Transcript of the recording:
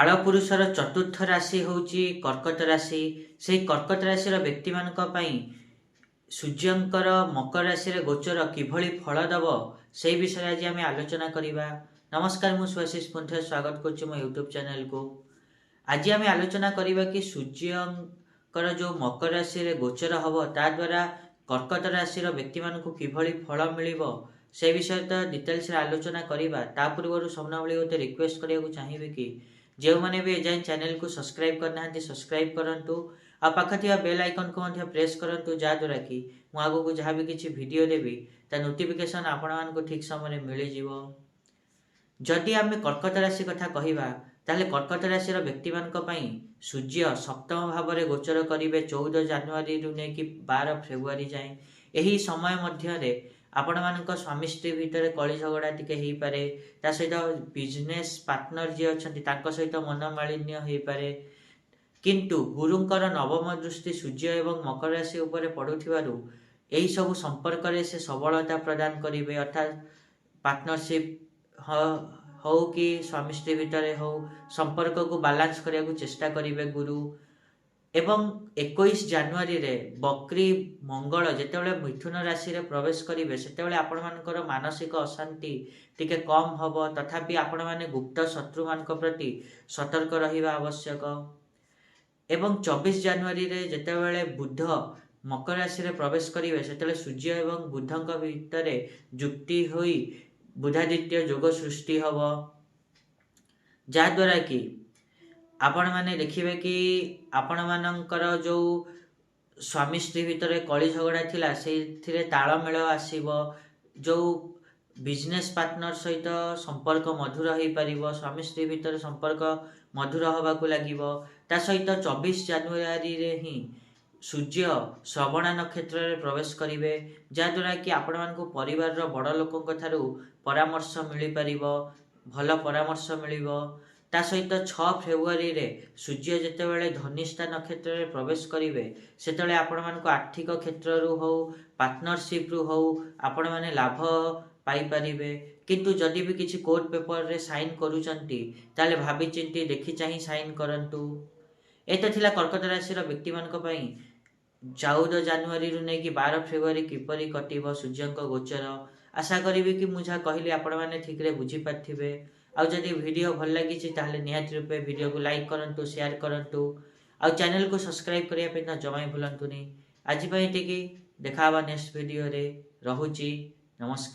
କାଳପୁରୁଷର ଚତୁର୍ଥ ରାଶି ହେଉଛି କର୍କଟ ରାଶି। ସେହି କର୍କଟ ରାଶିର ବ୍ୟକ୍ତିମାନଙ୍କ ପାଇଁ ସୂର୍ଯ୍ୟଙ୍କର ମକର ରାଶିରେ ଗୋଚର କିଭଳି ଫଳ ଦେବ ସେହି ବିଷୟରେ ଆଜି ଆମେ ଆଲୋଚନା କରିବା। ନମସ୍କାର, ମୁଁ ସୁଆଶିଷ ପୁଣ୍ଠ ସ୍ୱାଗତ କରୁଛି ମୋ ୟୁଟ୍ୟୁବ୍ ଚ୍ୟାନେଲକୁ। ଆଜି ଆମେ ଆଲୋଚନା କରିବା କି ସୂର୍ଯ୍ୟଙ୍କର ଯେଉଁ ମକର ରାଶିରେ ଗୋଚର ହେବ ତାଦ୍ୱାରା କର୍କଟ ରାଶିର ବ୍ୟକ୍ତିମାନଙ୍କୁ କିଭଳି ଫଳ ମିଳିବ ସେ ବିଷୟରେ ତ ଡିଟେଲ୍ସରେ ଆଲୋଚନା କରିବା। ତା ପୂର୍ବରୁ ସବୁବେଳେ ଗୋଟେ ରିକ୍ୱେଷ୍ଟ କରିବାକୁ ଚାହିଁବି କି ଯେଉଁମାନେ ବି ଏଯାଏଁ ଚ୍ୟାନେଲକୁ ସବସ୍କ୍ରାଇବ୍ କରିନାହାନ୍ତି ସବସ୍କ୍ରାଇବ୍ କରନ୍ତୁ, ଆଉ ପାଖରେ ଥିବା ବେଲ୍ ଆଇକନ୍କୁ ମଧ୍ୟ ପ୍ରେସ୍ କରନ୍ତୁ, ଯାହାଦ୍ୱାରା କି ମୁଁ ଆଗକୁ ଯାହା ବି କିଛି ଭିଡ଼ିଓ ଦେବି ତା ନୋଟିଫିକେସନ୍ ଆପଣମାନଙ୍କୁ ଠିକ୍ ସମୟରେ ମିଳିଯିବ। ଯଦି ଆମେ କର୍କଟ ରାଶି କଥା କହିବା ତାହେଲେ କର୍କଟ ରାଶିର ବ୍ୟକ୍ତିମାନଙ୍କ ପାଇଁ ସୂର୍ଯ୍ୟ ସପ୍ତମ ଭାବରେ ଗୋଚର କରିବେ 14 ଜାନୁଆରୀରୁ ନେଇକି 12 ଫେବୃଆରୀ ଯାଏଁ। ଏହି ସମୟ ମଧ୍ୟରେ ଆପଣମାନଙ୍କ ସ୍ୱାମୀ ସ୍ତ୍ରୀ ଭିତରେ କଳି ଝଗଡ଼ା ଟିକେ ହେଇପାରେ, ତା ସହିତ ବିଜନେସ୍ ପାର୍ଟନର ଯିଏ ଅଛନ୍ତି ତାଙ୍କ ସହିତ ମନମାଳିନ୍ୟ ହେଇପାରେ। କିନ୍ତୁ ଗୁରୁଙ୍କର ନବମ ଦୃଷ୍ଟି ସୂର୍ଯ୍ୟ ଏବଂ ମକର ରାଶି ଉପରେ ପଡ଼ୁଥିବାରୁ ଏହିସବୁ ସମ୍ପର୍କରେ ସେ ସବଳତା ପ୍ରଦାନ କରିବେ, ଅର୍ଥାତ୍ ପାର୍ଟନରସିପ୍ ହଉ କି ସ୍ୱାମୀ ସ୍ତ୍ରୀ ଭିତରେ ହଉ ସମ୍ପର୍କକୁ ବାଲାନ୍ସ କରିବାକୁ ଚେଷ୍ଟା କରିବେ ଗୁରୁ। ଏବଂ 21 ଜାନୁଆରୀରେ ବକ୍ରି ମଙ୍ଗଳ ଯେତେବେଳେ ମିଥୁନ ରାଶିରେ ପ୍ରବେଶ କରିବେ ସେତେବେଳେ ଆପଣମାନଙ୍କର ମାନସିକ ଅଶାନ୍ତି ଟିକେ କମ୍ ହେବ, ତଥାପି ଆପଣମାନେ ଗୁପ୍ତ ଶତ୍ରୁମାନଙ୍କ ପ୍ରତି ସତର୍କ ରହିବା ଆବଶ୍ୟକ। ଏବଂ 24 ଜାନୁଆରୀରେ ଯେତେବେଳେ ବୁଧ ମକର ରାଶିରେ ପ୍ରବେଶ କରିବେ ସେତେବେଳେ ସୂର୍ଯ୍ୟ ଏବଂ ବୁଧଙ୍କ ଭିତରେ ଯୁକ୍ତି ହୋଇ ବୁଧାଦିତ୍ୟ ଯୋଗ ସୃଷ୍ଟି ହେବ, ଯାହାଦ୍ୱାରା କି ଆପଣମାନେ ଦେଖିବେ କି ଆପଣମାନଙ୍କର ଯେଉଁ ସ୍ୱାମୀ ସ୍ତ୍ରୀ ଭିତରେ କଳି ଝଗଡ଼ା ଥିଲା ସେଇଥିରେ ତାଳମେଳ ଆସିବ। ଯେଉଁ ବିଜନେସ୍ ପାର୍ଟନର ସହିତ ସମ୍ପର୍କ ମଧୁର ହେଇପାରିବ, ସ୍ୱାମୀ ସ୍ତ୍ରୀ ଭିତରେ ସମ୍ପର୍କ ମଧୁର ହେବାକୁ ଲାଗିବ। ତା ସହିତ 24 ଜାନୁଆରୀରେ ହିଁ ସୂର୍ଯ୍ୟ ଶ୍ରବଣ ନକ୍ଷତ୍ରରେ ପ୍ରବେଶ କରିବେ, ଯାହାଦ୍ୱାରା କି ଆପଣମାନଙ୍କୁ ପରିବାରର ବଡ଼ ଲୋକଙ୍କ ଠାରୁ ପରାମର୍ଶ ମିଳିପାରିବ, ଭଲ ପରାମର୍ଶ ମିଳିବ। ତା ସହିତ 6 ଫେବୃଆରୀରେ ସୂର୍ଯ୍ୟ ଯେତେବେଳେ ଧନିଷ୍ଠା ନକ୍ଷତ୍ରରେ ପ୍ରବେଶ କରିବେ ସେତେବେଳେ ଆପଣମାନଙ୍କୁ ଆର୍ଥିକ କ୍ଷେତ୍ରରୁ ହଉ ପାର୍ଟନରସିପ୍ରୁ ହଉ ଆପଣମାନେ ଲାଭ ପାଇପାରିବେ। କିନ୍ତୁ ଯଦି ବି କିଛି କୋର୍ଟ ପେପରରେ ସାଇନ୍ କରୁଛନ୍ତି ତାହେଲେ ଭାବିଚିନ୍ତି ଦେଖି ଚାହିଁ ସାଇନ୍ କରନ୍ତୁ। ଏତ ଥିଲା କର୍କଟ ରାଶିର ବ୍ୟକ୍ତିମାନଙ୍କ ପାଇଁ 14 ଜାନୁଆରୀରୁ ନେଇକି 12 ଫେବୃଆରୀ କିପରି କଟିବ ସୂର୍ଯ୍ୟଙ୍କ ଗୋଚର। ଆଶା କରିବି କି ମୁଁ ଯାହା କହିଲି ଆପଣମାନେ ଠିକ୍ରେ ବୁଝିପାରିଥିବେ। ଆଉ ଯଦି ଭିଡ଼ିଓ ଭଲ ଲାଗିଛି ତାହେଲେ ନିହାତି ରୂପେ ଭିଡ଼ିଓକୁ ଲାଇକ୍ କରନ୍ତୁ, ସେୟାର କରନ୍ତୁ, ଆଉ ଚ୍ୟାନେଲକୁ ସବସ୍କ୍ରାଇବ୍ କରିବା ପାଇଁ ଜମା ଭୁଲନ୍ତୁନି। ଆଜି ପାଇଁ ଏତିକି, ଦେଖା ହେବା ନେକ୍ସଟ ଭିଡ଼ିଓରେ। ରହୁଛି, ନମସ୍କାର।